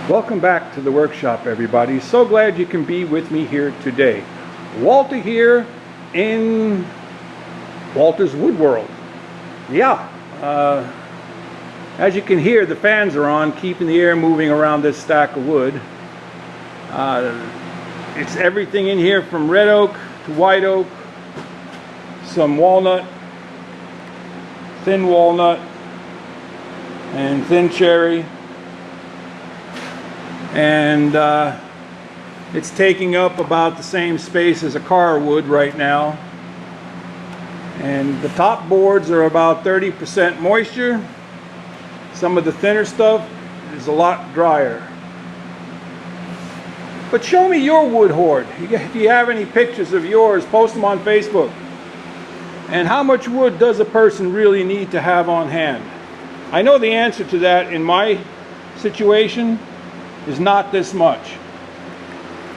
Welcome back to the workshop, everybody. So glad you can be with me here today. Walter here in Walter's Wood World. Yeah, as you can hear, the fans are on, keeping the air moving around this stack of wood. It's everything in here from red oak to white oak, some walnut, thin walnut, and thin cherry. And it's taking up about the same space as a car would right now. And the top boards are about 30% moisture. Some of the thinner stuff is a lot drier. But show me your wood hoard. If you have any pictures of yours, post them on Facebook. And how much wood does a person really need to have on hand? I know the answer to that in my situation is not this much,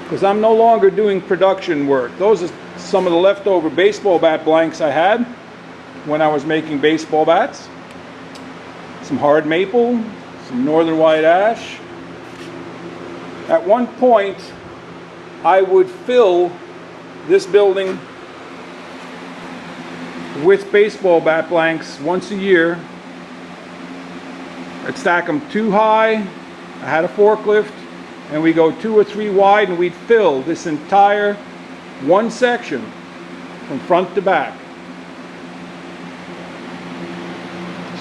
because I'm no longer doing production work. Those are some of the leftover baseball bat blanks I had when I was making baseball bats. Some hard maple, some northern white ash. At one point, I would fill this building with baseball bat blanks once a year. I'd stack them too high. I had a forklift, and we go 2 or 3 wide, and we'd fill this entire one section from front to back.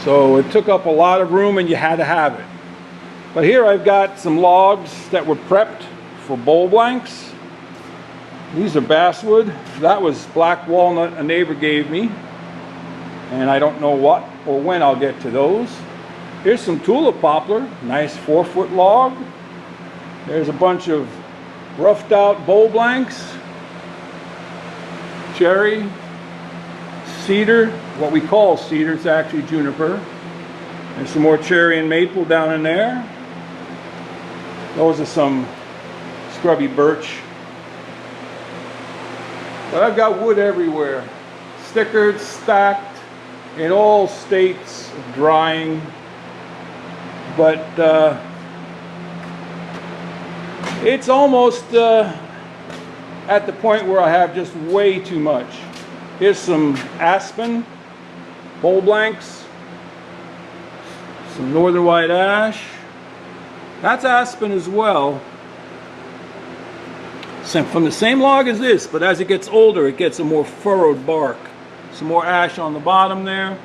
So it took up a lot of room, and you had to have it. But here I've got some logs that were prepped for bowl blanks. These are basswood. That was black walnut a neighbor gave me, and I don't know what or when I'll get to those. Here's some tulip poplar, nice 4-foot log. There's a bunch of roughed out bowl blanks, cherry, cedar, what we call cedar, it's actually juniper. There's some more cherry and maple down in there. Those are some scrubby birch. But I've got wood everywhere, stickered, stacked, in all states of drying. But it's almost at the point where I have just way too much. Here's some aspen, bowl blanks, some northern white ash. That's aspen as well. From the same log as this, but as it gets older, it gets a more furrowed bark. Some more ash on the bottom there.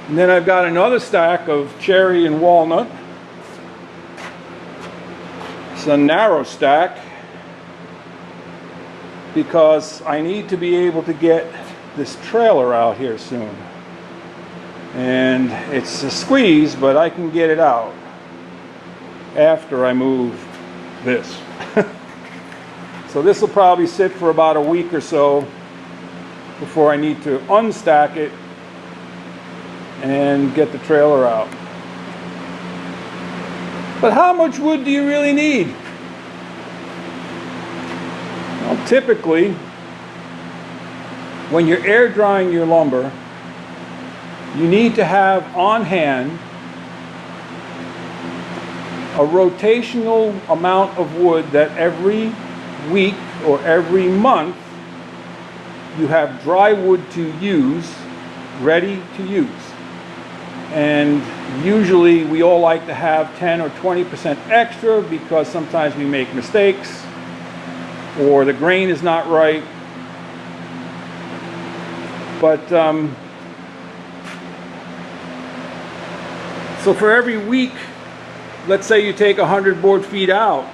And then I've got another stack of cherry and walnut. It's a narrow stack because I need to be able to get this trailer out here soon. And it's a squeeze, but I can get it out after I move this. So this will probably sit for about a week or so before I need to unstack it and get the trailer out. But how much wood do you really need? Well, typically, when you're air drying your lumber, you need to have on hand a rotational amount of wood that every week or every month you have dry wood to use, ready to use. And usually we all like to have 10 or 20% extra because sometimes we make mistakes or the grain is not right. But so for every week, let's say you take 100 board feet out,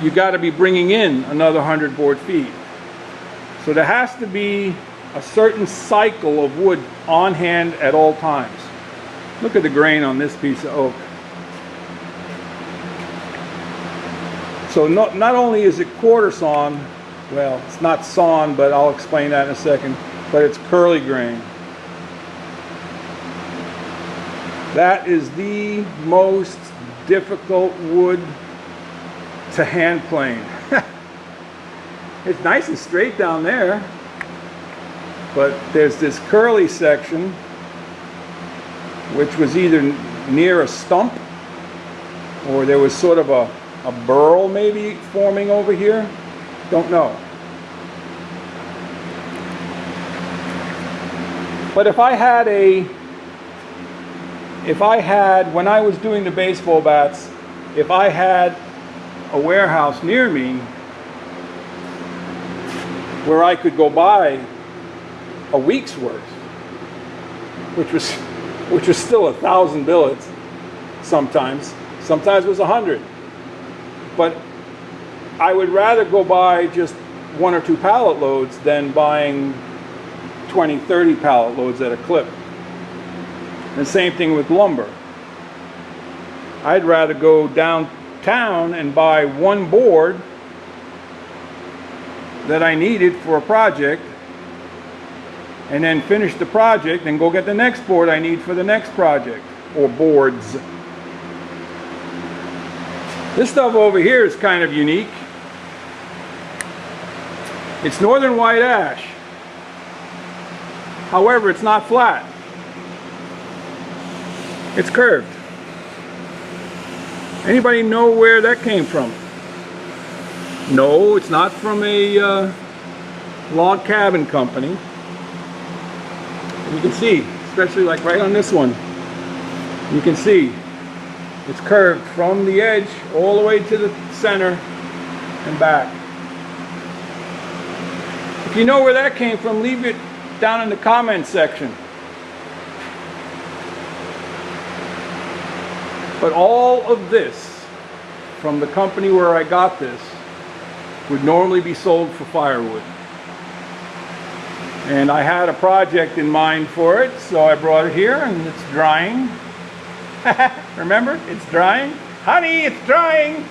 you got to be bringing in another 100 board feet. So there has to be a certain cycle of wood on hand at all times. Look at the grain on this piece of oak. So not only is it quarter sawn, well, it's not sawn, but I'll explain that in a second, but it's curly grain. That is the most difficult wood to hand plane. It's nice and straight down there, but there's this curly section which was either near a stump or there was sort of a burl maybe forming over here. Don't know. But if I had, when I was doing the baseball bats, if I had a warehouse near me where I could go buy a week's worth, which was still 1,000 billets sometimes it was 100. But I would rather go buy just 1 or 2 pallet loads than buying 20, 30 pallet loads at a clip. And same thing with lumber. I'd rather go downtown and buy 1 board that I needed for a project, and then finish the project and go get the next board I need for the next project, or boards. This stuff over here is kind of unique. It's northern white ash. However, it's not flat. It's curved. Anybody know where that came from? No, it's not from a log cabin company. You can see, especially like right on this one, you can see it's curved from the edge all the way to the center and back. If you know where that came from, leave it down in the comments section. But all of this from the company where I got this would normally be sold for firewood. And I had a project in mind for it, so I brought it here, and it's drying. Remember? It's drying. Honey, it's drying!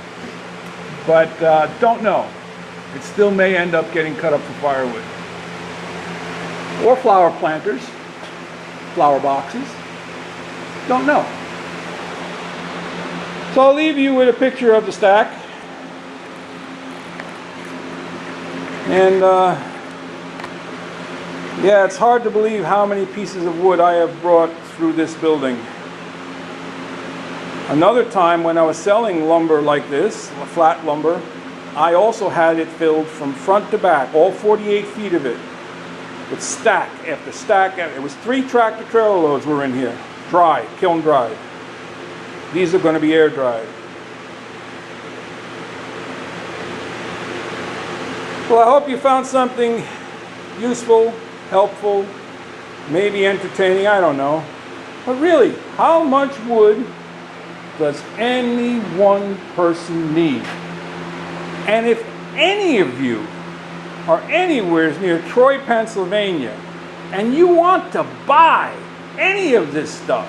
But don't know. It still may end up getting cut up for firewood. Or flower planters, flower boxes. Don't know. So I'll leave you with a picture of the stack. And yeah, it's hard to believe how many pieces of wood I have brought through this building. Another time when I was selling lumber like this, flat lumber, I also had it filled from front to back, all 48 feet of it, with stack after stack. It was 3 tractor trailer loads were in here, dry, kiln dried. These are going to be air dried. Well, I hope you found something useful, helpful, maybe entertaining, I don't know. But really, how much wood does any one person need? And if any of you are anywhere near Troy, Pennsylvania, and you want to buy any of this stuff,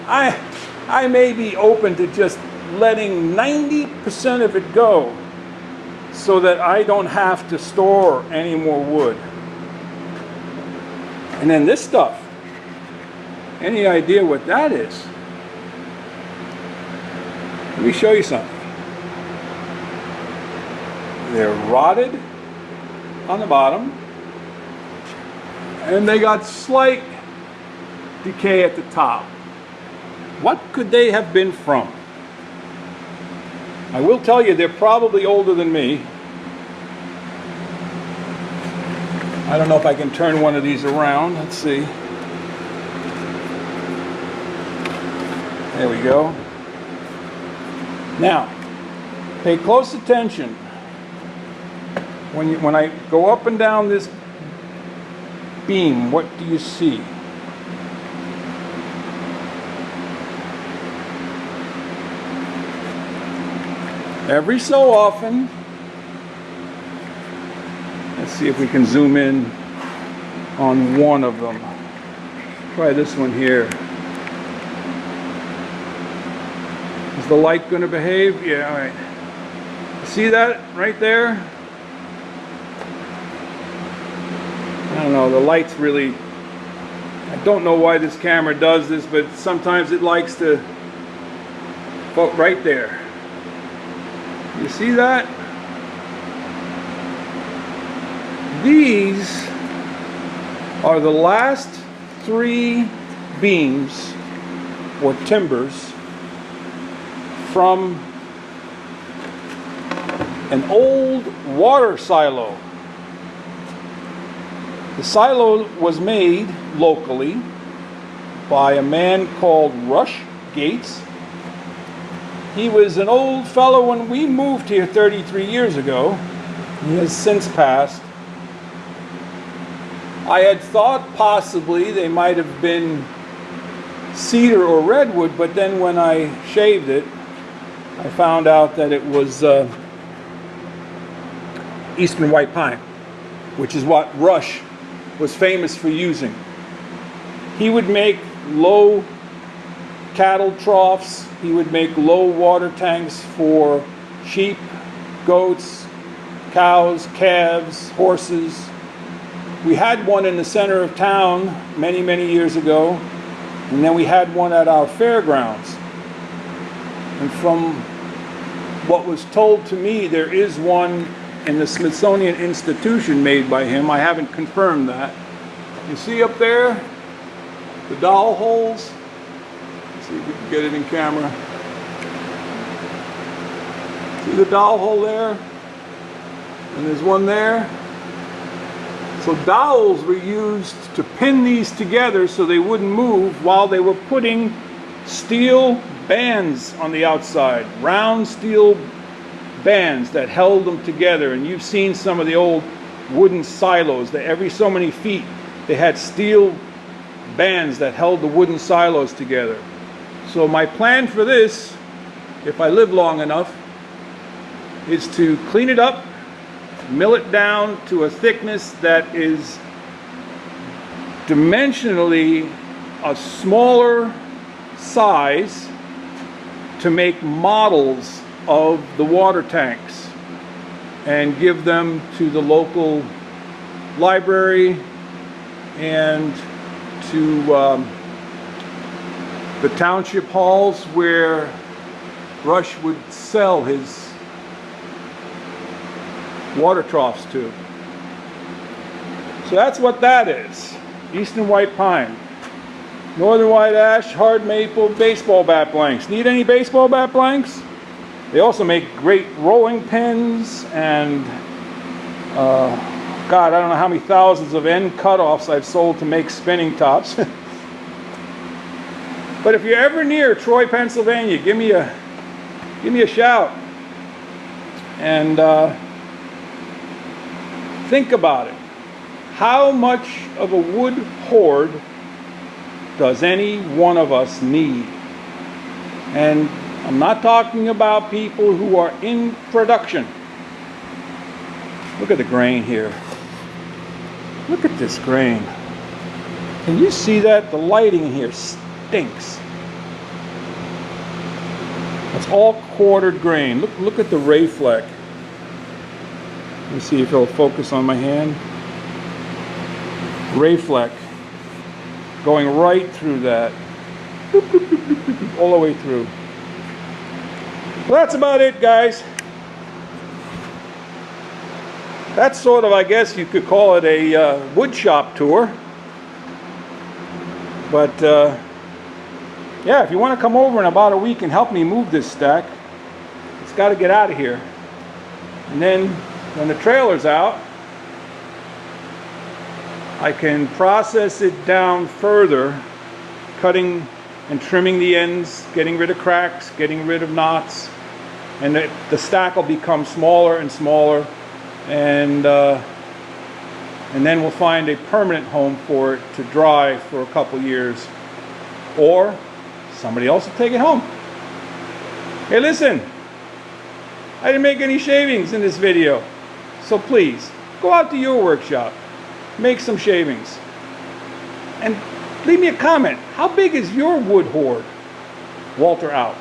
I may be open to just letting 90% of it go so that I don't have to store any more wood. And then this stuff, any idea what that is? Let me show you something. They're rotted on the bottom, and they got slight decay at the top. What could they have been from? I will tell you, they're probably older than me. I don't know if I can turn one of these around. Let's see. There we go. Now, pay close attention. When I go up and down this beam, what do you see? Every so often, let's see if we can zoom in on one of them. Try this one here. Is the light going to behave? Yeah, all right. See that right there? I don't know, the light's really, I don't know why this camera does this, but sometimes it likes to, right there. You see that? These are the last 3 beams or timbers from an old water silo. The silo was made locally by a man called Rush Gates. He was an old fellow when we moved here 33 years ago. He has since passed. I had thought possibly they might have been cedar or redwood, but then when I shaved it, I found out that it was eastern white pine, which is what Rush was famous for using. He would make low cattle troughs. He would make low water tanks for sheep, goats, cows, calves, horses. We had one in the center of town many, many years ago, and then we had one at our fairgrounds. And from what was told to me, there is one in the Smithsonian Institution made by him. I haven't confirmed that. You see up there the dowel holes? Let's see if we can get it in camera. See the dowel hole there? And there's one there. So dowels were used to pin these together so they wouldn't move while they were putting steel bands on the outside, round steel bands that held them together. And you've seen some of the old wooden silos that every so many feet they had steel bands that held the wooden silos together. So my plan for this, if I live long enough, is to clean it up, mill it down to a thickness that is dimensionally a smaller size to make models of the water tanks and give them to the local library and to the township halls where Rush would sell his water troughs to. So that's what that is. Eastern white pine, northern white ash, hard maple, baseball bat blanks. Need any baseball bat blanks? They also make great rolling pins and God, I don't know how many thousands of end cutoffs I've sold to make spinning tops. But if you're ever near Troy, Pennsylvania, give me a shout. And think about it. How much of a wood hoard does any one of us need? And I'm not talking about people who are in production. Look at the grain here. Look at this grain. Can you see that? The lighting here stinks. It's all quartered grain. Look at the ray fleck. Let me see if it'll focus on my hand. Ray fleck going right through that. Boop, boop, boop, boop, boop, boop, all the way through. Well, that's about it, guys. That's sort of, I guess you could call it a wood shop tour. But yeah, if you want to come over in about a week and help me move this stack, it's got to get out of here. And then when the trailer's out, I can process it down further, cutting and trimming the ends, getting rid of cracks, getting rid of knots, and the stack will become smaller and smaller, and then we'll find a permanent home for it to dry for a couple years, or somebody else will take it home. Hey, listen, I didn't make any shavings in this video, so please go out to your workshop, make some shavings, and leave me a comment. How big is your wood hoard? Walter out.